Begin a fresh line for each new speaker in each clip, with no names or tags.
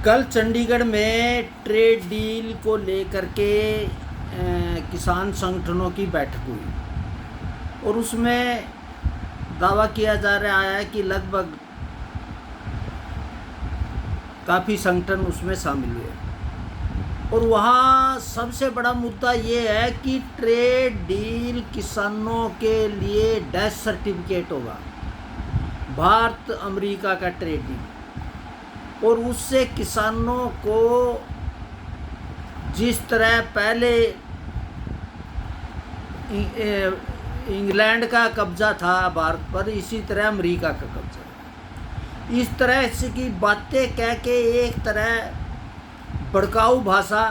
कल चंडीगढ़ में trade deal को लेकर के किसान संगठनों की बैठक हुई और उसमें दावा किया जा रहा है कि लगभग काफ़ी संगठन उसमें शामिल हुए और वहाँ सबसे बड़ा मुद्दा ये है कि ट्रेड डील किसानों के लिए डैश सर्टिफिकेट होगा, भारत अमेरिका का ट्रेड डील, और उससे किसानों को जिस तरह पहले इंग्लैंड का कब्जा था भारत पर, इसी तरह अमेरिका का कब्जा। इस तरह से की बातें कह के एक तरह भड़काऊ भाषा,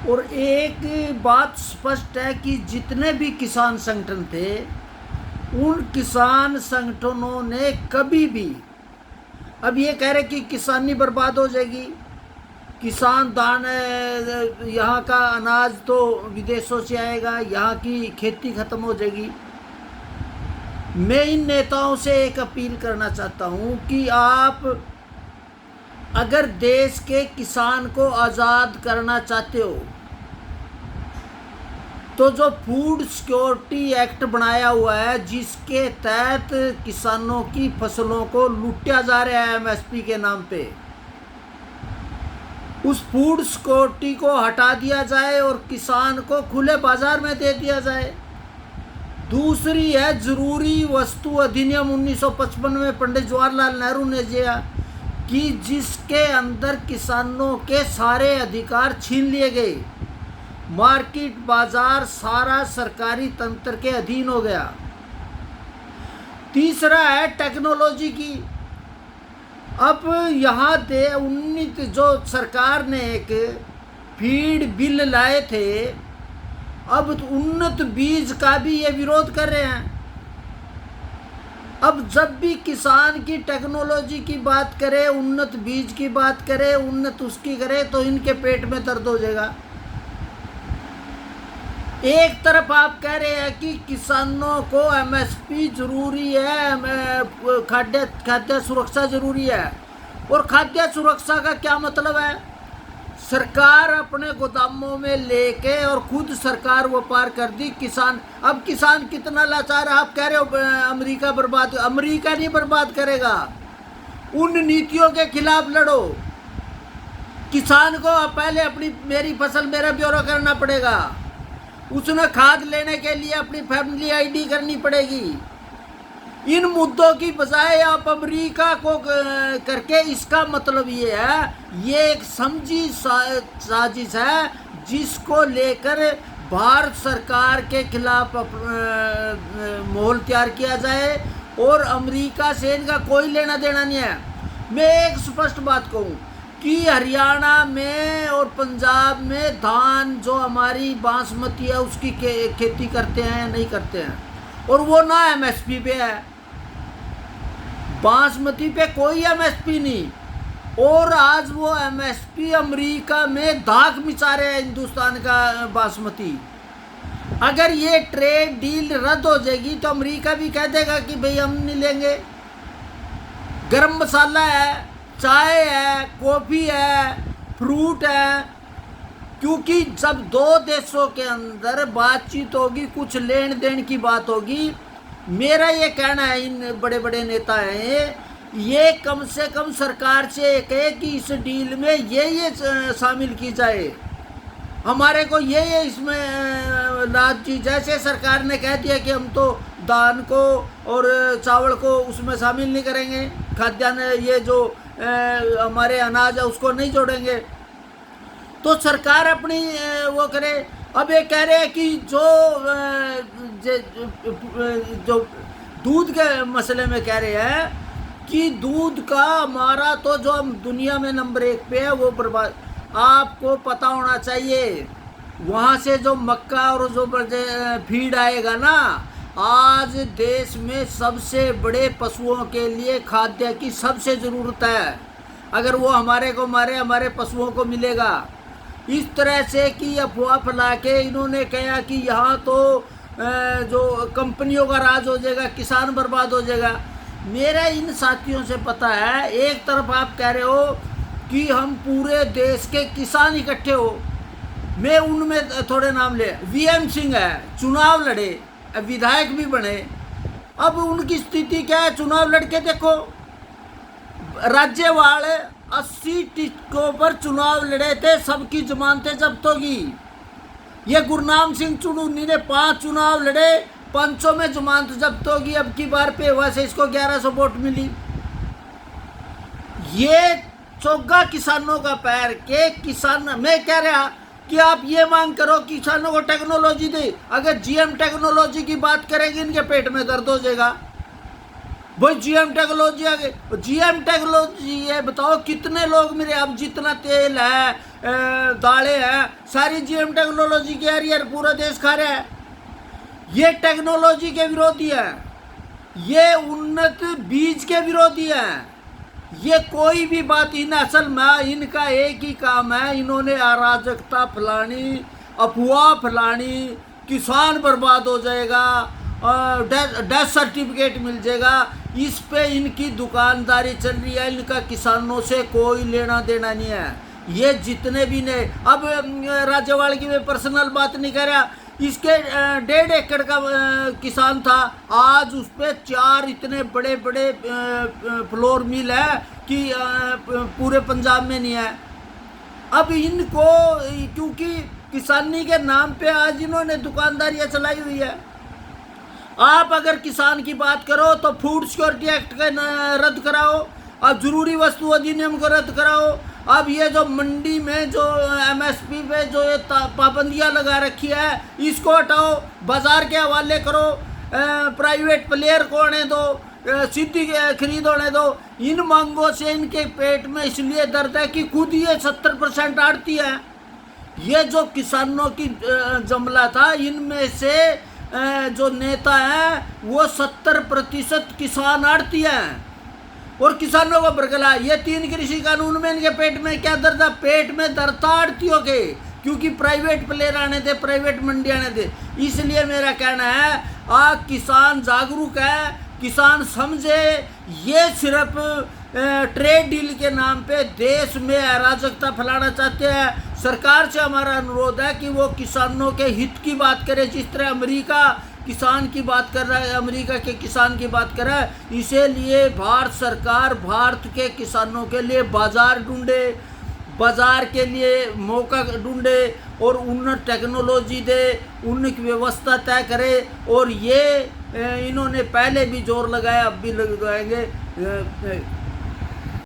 और एक बात स्पष्ट है कि जितने भी किसान संगठन थे उन किसान संगठनों ने कभी भी, अब ये कह रहे कि किसानी बर्बाद हो जाएगी, किसान दान यहाँ का अनाज तो विदेशों से आएगा, यहाँ की खेती ख़त्म हो जाएगी। मैं इन नेताओं से एक अपील करना चाहता हूँ कि आप अगर देश के किसान को आज़ाद करना चाहते हो तो जो फूड सिक्योरिटी एक्ट बनाया हुआ है, जिसके तहत किसानों की फसलों को लूटा जा रहा है एमएसपी के नाम पे, उस फूड सिक्योरिटी को हटा दिया जाए और किसान को खुले बाजार में दे दिया जाए। दूसरी है जरूरी वस्तु अधिनियम 1955 में पंडित जवाहरलाल नेहरू ने दिया कि जिसके अंदर किसानों के सारे अधिकार छीन लिए गए, मार्केट बाजार सारा सरकारी तंत्र के अधीन हो गया। तीसरा है टेक्नोलॉजी की। अब यहाँ दे 19 जो सरकार ने एक फीड बिल लाए थे, अब उन्नत बीज का भी ये विरोध कर रहे हैं। अब जब भी किसान की टेक्नोलॉजी की बात करे, उन्नत बीज की बात करे, उन्नत उसकी करे, तो इनके पेट में दर्द हो जाएगा। एक तरफ आप कह रहे हैं कि किसानों को एमएसपी जरूरी है, खाद्य सुरक्षा जरूरी है, और खाद्य सुरक्षा का क्या मतलब है? सरकार अपने गोदामों में लेके और खुद सरकार व्यापार कर दी। किसान, अब किसान कितना लाचार है। आप कह रहे हो अमेरिका बर्बाद, अमेरिका नहीं बर्बाद करेगा, उन नीतियों के खिलाफ लड़ो। किसान को पहले अपनी मेरी फसल मेरा ब्यौरा करना पड़ेगा, उसने खाद लेने के लिए अपनी फैमिली आईडी करनी पड़ेगी। इन मुद्दों की बजाय आप अमेरिका को करके, इसका मतलब ये है, ये एक समझी साजिश है जिसको लेकर भारत सरकार के खिलाफ माहौल तैयार किया जाए, और अमेरिका से इनका कोई लेना देना नहीं है। मैं एक स्पष्ट बात कहूँ कि हरियाणा में और पंजाब में धान जो हमारी बासमती है उसकी खेती करते हैं नहीं करते हैं, और वो ना एमएसपी पे है। बासमती पे कोई एमएसपी नहीं, और आज वो एमएसपी अमेरिका में धाक मिचा रहे हैं हिंदुस्तान का बासमती। अगर ये ट्रेड डील रद्द हो जाएगी तो अमेरिका भी कह देगा कि भाई हम नहीं लेंगे। गरम मसाला है, चाय है, कॉफ़ी है, फ्रूट है, क्योंकि जब दो देशों के अंदर बातचीत होगी, कुछ लेन देन की बात होगी, मेरा ये कहना है, इन बड़े बड़े नेता हैं, ये कम से कम सरकार से कहे कि इस डील में ये शामिल की जाए, हमारे को ये इसमें लाभ चीज। जैसे सरकार ने कह दिया कि हम तो धान को और चावल को उसमें शामिल नहीं करेंगे, खाद्यान्न ये जो हमारे अनाज है उसको नहीं जोड़ेंगे, तो सरकार अपनी वो करे। अब ये कह रहे हैं कि जो दूध के मसले में कह रहे हैं कि दूध का हमारा तो जो हम दुनिया में नंबर 1 पे है वो बर्बाद। आपको पता होना चाहिए, वहाँ से जो मक्का और जो फीड आएगा ना, आज देश में सबसे बड़े पशुओं के लिए खाद्य की सबसे ज़रूरत है। अगर वो हमारे को मारे, हमारे पशुओं को मिलेगा। इस तरह से कि अफवाह फैला के इन्होंने कहा कि यहाँ तो जो कंपनियों का राज हो जाएगा, किसान बर्बाद हो जाएगा। मेरा इन साथियों से पता है, एक तरफ आप कह रहे हो कि हम पूरे देश के किसान इकट्ठे हो। मैं उनमें थोड़े नाम ले, वीएम सिंह है, चुनाव लड़े, विधायक भी बने। अब उनकी स्थिति क्या है, चुनाव लड़के देखो, राज्यपाल 80 टिकटों पर चुनाव लड़े थे, सबकी जमानतें जब्त होगी। ये गुरनाम सिंह चुनूनी ने 5 चुनाव लड़े, 500 में जमानत जब्त होगी। अब की बार पे हुआ से इसको 1100 वोट मिली। ये चौगा किसानों का पैर के किसान। मैं कह रहा कि आप ये मांग करो किसानों को टेक्नोलॉजी दे। अगर जीएम टेक्नोलॉजी की बात करेंगे इनके पेट में दर्द हो जाएगा। भाई जीएम टेक्नोलॉजी आगे, जीएम टेक्नोलॉजी ये बताओ कितने लोग मेरे, अब जितना तेल है, दालें हैं, सारी जीएम टेक्नोलॉजी की आ रही है, पूरा देश खा रहा है। ये टेक्नोलॉजी के विरोधी है, ये उन्नत बीज के विरोधी है। ये कोई भी बात, इन असल में इनका एक ही काम है, इन्होंने अराजकता फैलानी, अफवाह फैलानी, किसान बर्बाद हो जाएगा, डेथ सर्टिफिकेट मिल जाएगा, इस पे इनकी दुकानदारी चल रही है। इनका किसानों से कोई लेना देना नहीं है। ये जितने भी ने, अब राज्यपाल की मैं पर्सनल बात नहीं कर रहा, इसके 1.5 एकड़ का किसान था, आज उस पर 4 इतने बड़े बड़े फ्लोर मिल है कि पूरे पंजाब में नहीं है। अब इनको, क्योंकि किसानी के नाम पे आज इन्होंने दुकानदारियां चलाई हुई है। आप अगर किसान की बात करो तो फूड सिक्योरिटी एक्ट का रद्द कराओ, अब जरूरी वस्तु अधिनियम को रद्द कराओ। अब ये जो मंडी में जो एमएसपी पे जो ये पाबंदियां लगा रखी है, इसको हटाओ, बाजार के हवाले करो, प्राइवेट प्लेयर को आने दो, सीधी खरीद होने दो। इन मांगों से इनके पेट में इसलिए दर्द है कि खुद ये 70% आड़ती है। ये जो किसानों की जमला था, इनमें से जो नेता हैं वो 70% किसान आड़ती हैं और किसानों को बरगला। ये 3 कृषि कानून में इनके पेट में क्या दर्द है, पेट में दर्द था आड़तियों के, क्योंकि प्राइवेट प्लेयर आने थे, प्राइवेट मंडी आने थे। इसलिए मेरा कहना है, आज किसान जागरूक है, किसान समझे, ये सिर्फ ट्रेड डील के नाम पे देश में अराजकता फैलाना चाहते हैं। सरकार से हमारा अनुरोध है कि वो किसानों के हित की बात करे, जिस तरह अमेरिका किसान की बात कर रहा है, अमेरिका के किसान की बात कर रहा है। इसीलिए भारत सरकार भारत के किसानों के लिए बाजार ढूंढे, बाजार के लिए मौका ढूंढे और उन्नत टेक्नोलॉजी दे, उनकी व्यवस्था तय करे। और ये इन्होंने पहले भी जोर लगाया, अब भी लगाएंगे।